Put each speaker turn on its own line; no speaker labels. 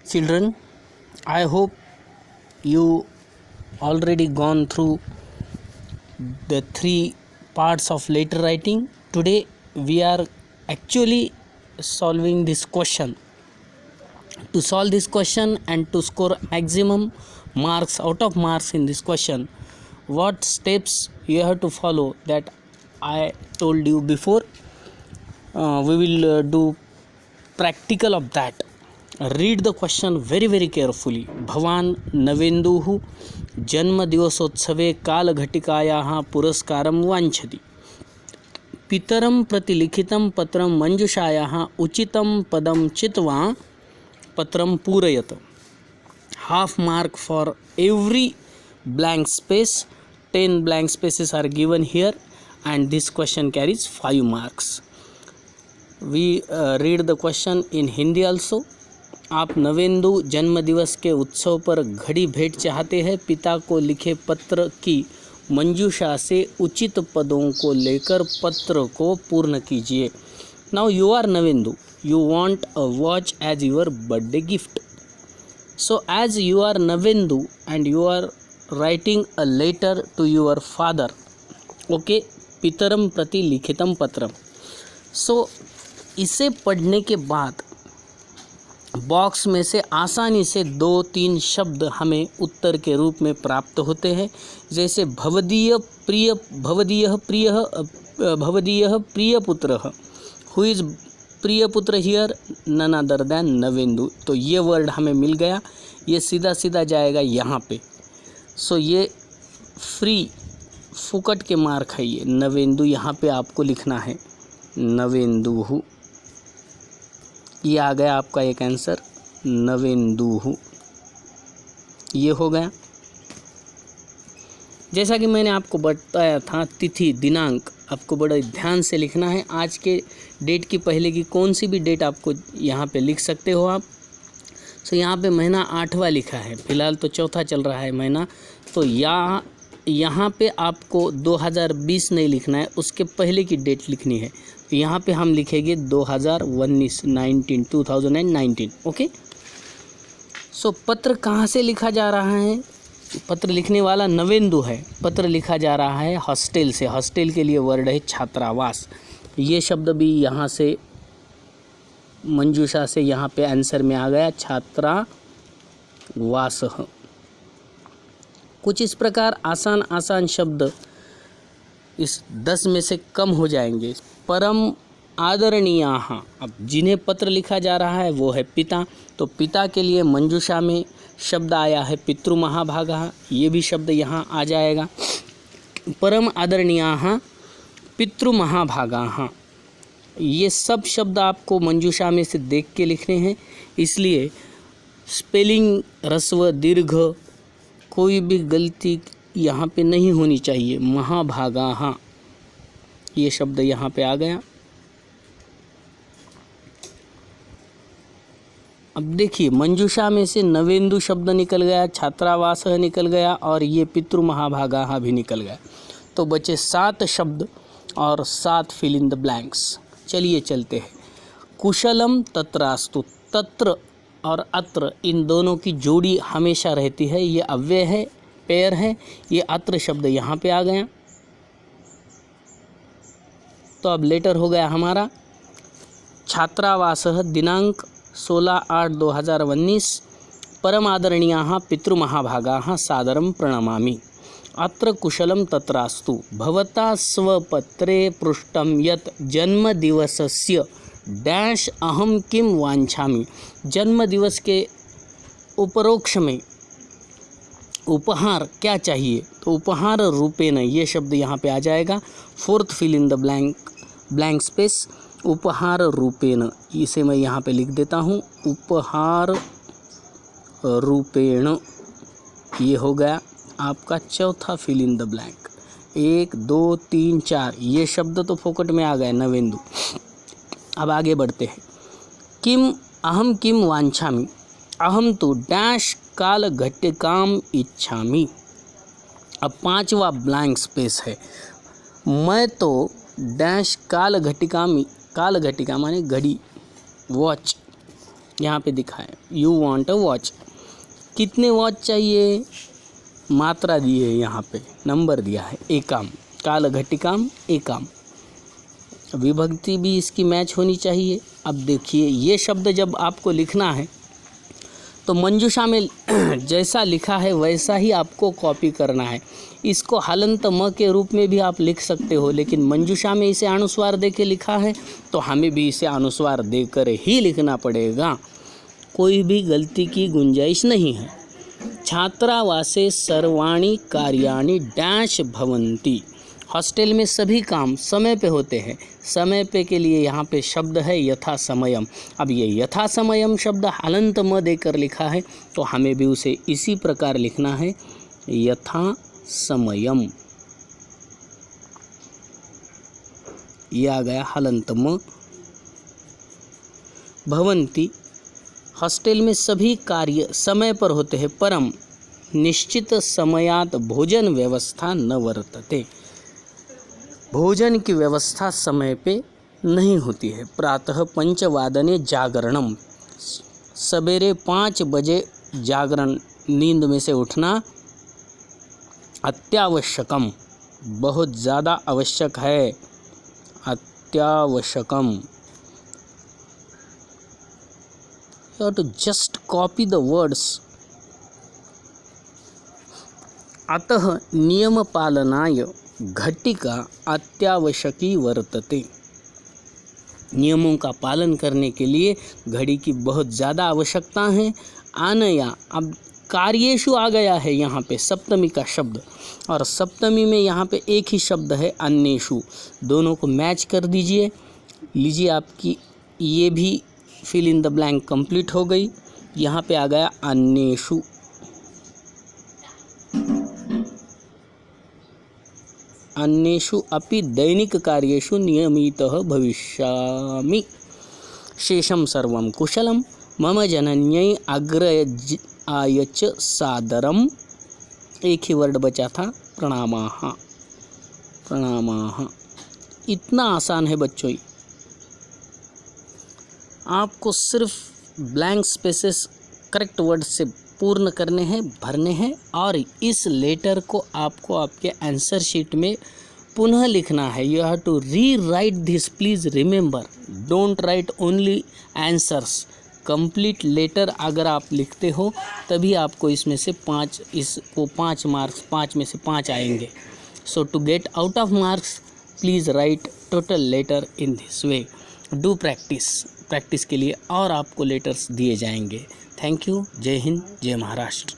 Children, I hope you already gone through the three parts of letter writing. Today we are actually solving this question. To solve this question and to score maximum marks out of marks in this question, what steps you have to follow that I told you before. We will do practical of that. Read the question very carefully. भवान् नवेन्दुः जन्मदिवसोत्सवे कालघटिकायाः पुरस्कारं वाञ्छति. पितरं प्रति लिखितं पत्रं मंजुषायाः उचितं पदं चित्वा पत्रं पूरयत. Half mark for every blank space. 10 blank spaces are given here and this question carries 5 marks. We read the question in Hindi also. आप नवेंदु जन्मदिवस के उत्सव पर घड़ी भेंट चाहते हैं. पिता को लिखे पत्र की मंजूषा से उचित पदों को लेकर पत्र को पूर्ण कीजिए. Now you are Navendu, you want a watch as your birthday gift. So as you are Navendu and you are writing a letter to your father, okay, पितरम प्रति लिखितम पत्रम. So इसे पढ़ने के बाद बॉक्स में से आसानी से 2-3 शब्द हमें उत्तर के रूप में प्राप्त होते हैं. जैसे भवदीय प्रिय पुत्र. हु इज प्रिय पुत्र here? None other than Navendu. तो ये वर्ड हमें मिल गया. ये सीधा जाएगा यहाँ पे. सो ये फ्री फुकट के मार्क है. ये नवेंदु यहाँ पे आपको लिखना है. नवेंदुहु, ये आ गया आपका एक आंसर. नवेंदुहु ये हो गया. जैसा कि मैंने आपको बताया था, तिथि दिनांक आपको बड़ा ध्यान से लिखना है. आज के डेट की पहले की कौन सी भी डेट आपको यहाँ पे लिख सकते हो आप. तो यहाँ पे महीना 8वां लिखा है. फ़िलहाल तो चौथा चल रहा है महीना. तो यहाँ पे आपको 2020 नहीं लिखना है, उसके पहले की डेट लिखनी है. तो यहाँ पे हम लिखेंगे 2019. ओके. सो पत्र कहाँ से लिखा जा रहा है? पत्र लिखने वाला नवेंदु है. पत्र लिखा जा रहा है हॉस्टल से. हॉस्टल के लिए वर्ड है छात्रावास. ये शब्द भी यहाँ से मंजूषा से यहाँ पे आंसर में आ गया, छात्रावास. कुछ इस प्रकार आसान शब्द इस 10 में से कम हो जाएंगे. परम आदरणीयाः. अब जिन्हें पत्र लिखा जा रहा है वो है पिता. तो पिता के लिए मंजूषा में शब्द आया है पितृमहाभागः. ये भी शब्द यहाँ आ जाएगा. परम आदरणीयाः पितृमहाभागाः. ये सब शब्द आपको मंजूषा में से देख के लिखने हैं. इसलिए स्पेलिंग, ह्रस्व, दीर्घ, कोई भी गलती यहाँ पे नहीं होनी चाहिए. महाभागाः ये शब्द यहाँ पे आ गया. अब देखिए, मंजूषा में से नवेंदु शब्द निकल गया, छात्रावास निकल गया और ये पितृमहाभागाः भी निकल गया. तो बचे 7 शब्द और 7 फिल इन द ब्लैंक्स. चलिए चलते हैं. कुशलम तत्रास्तु. तत्र और अत्र इन दोनों की जोड़ी हमेशा रहती है. ये अव्यय है, पेयर है. ये अत्र शब्द यहाँ पे आ गया. तो अब लेटर हो गया हमारा छात्रावासः. दिनांक 16/8/2019. परम आदरणीयाः पितृमहाभागाः सादरं प्रणमामि. अत्र कुशलं तत्रास्तु. भवता स्वपत्रे पृष्टं यत् जन्मदिवसस्य डैश अहम किम वांछामि. जन्मदिवस के उपरोक्ष में उपहार क्या चाहिए? तो उपहार रूपेण ये शब्द यहाँ पे आ जाएगा. 4th fill in the blank space. उपहार रूपेण, इसे मैं यहाँ पे लिख देता हूँ. उपहार रूपेण ये हो गया आपका चौथा फिल इन द ब्लैंक. 1 2 3 4 ये शब्द तो फोकट में आ गए नवेंदु. अब आगे बढ़ते हैं. किम अहम किम वांछामि. अहम तो डैश कालघटिकाम इच्छामि. अब 5वां ब्लैंक स्पेस है. मैं तो डैश कालघटिका माने घड़ी, वॉच. यहाँ पे दिखा है यू वांट अ वॉच। कितने वॉच चाहिए, मात्रा दी है, यहाँ पे नंबर दिया है, एकाम, कालघटिकाम एकाम। विभक्ति भी इसकी मैच होनी चाहिए। अब देखिए ये शब्द जब आपको लिखना है तो मंजूषा में जैसा लिखा है वैसा ही आपको कॉपी करना है। इसको हलंत म के रूप में भी आप लिख सकते हो, लेकिन मंजूषा में इसे अनुस्वार दे के लिखा है तो हमें भी इसे अनुस्वार देकर ही लिखना पड़ेगा। कोई भी गलती की गुंजाइश नहीं है। छात्रावासे सर्वाणि कार्याणि डैश भवन्ति। हॉस्टल में सभी काम समय पे होते हैं। समय पे के लिए यहाँ पे शब्द है यथा समयम। अब ये यथा समयम शब्द हलंत म देकर लिखा है तो हमें भी उसे इसी प्रकार लिखना है, यथा समयम। ये आ गया हलंत म। भवन्ति, हॉस्टल में सभी कार्य समय पर होते हैं, परम निश्चित समयात भोजन व्यवस्था न वर्तते। भोजन की व्यवस्था समय पे नहीं होती है। प्रातः 5 वादने जागरणम, सवेरे 5 बजे जागरण, नींद में से उठना अत्यावश्यकम, बहुत ज़्यादा आवश्यक है, अत्यावश्यकम। You have to just copy the words. अतः नियम पालनाय घटिका अत्यावश्यकी वर्तते। नियमों का पालन करने के लिए घड़ी की बहुत ज़्यादा आवश्यकता है। आनया, अब कार्येषु आ गया है यहाँ पे सप्तमी का शब्द, और सप्तमी में यहाँ पे एक ही शब्द है अन्येषु। दोनों को मैच कर दीजिए। लीजिए आपकी ये भी fill in the blank complete हो गई। यहाँ पे आ गया अन्येषु। अन्येषु अपि दैनिक कार्येषु नियमितः भविष्यामि। शेषं सर्वं कुशलं मम जनन्यै अग्रयाय च सादरम। एक ही वर्ड बचा था, प्रणामाः। प्रणामाः। इतना आसान है बच्चों। आपको सिर्फ ब्लैंक स्पेसेस करेक्ट वर्ड से पूर्ण करने हैं, भरने हैं, और इस लेटर को आपको आपके आंसर शीट में पुनः लिखना है। You have to rewrite this, please remember, don't write only answers. Complete letter अगर आप लिखते हो तभी आपको इसमें से 5 मार्क्स, 5 में से 5 आएंगे। So to get out of marks please write total letter in this way. Do practice के लिए और आपको लेटर्स दिए जाएंगे। Thank you. जय हिंद, जय महाराष्ट्र।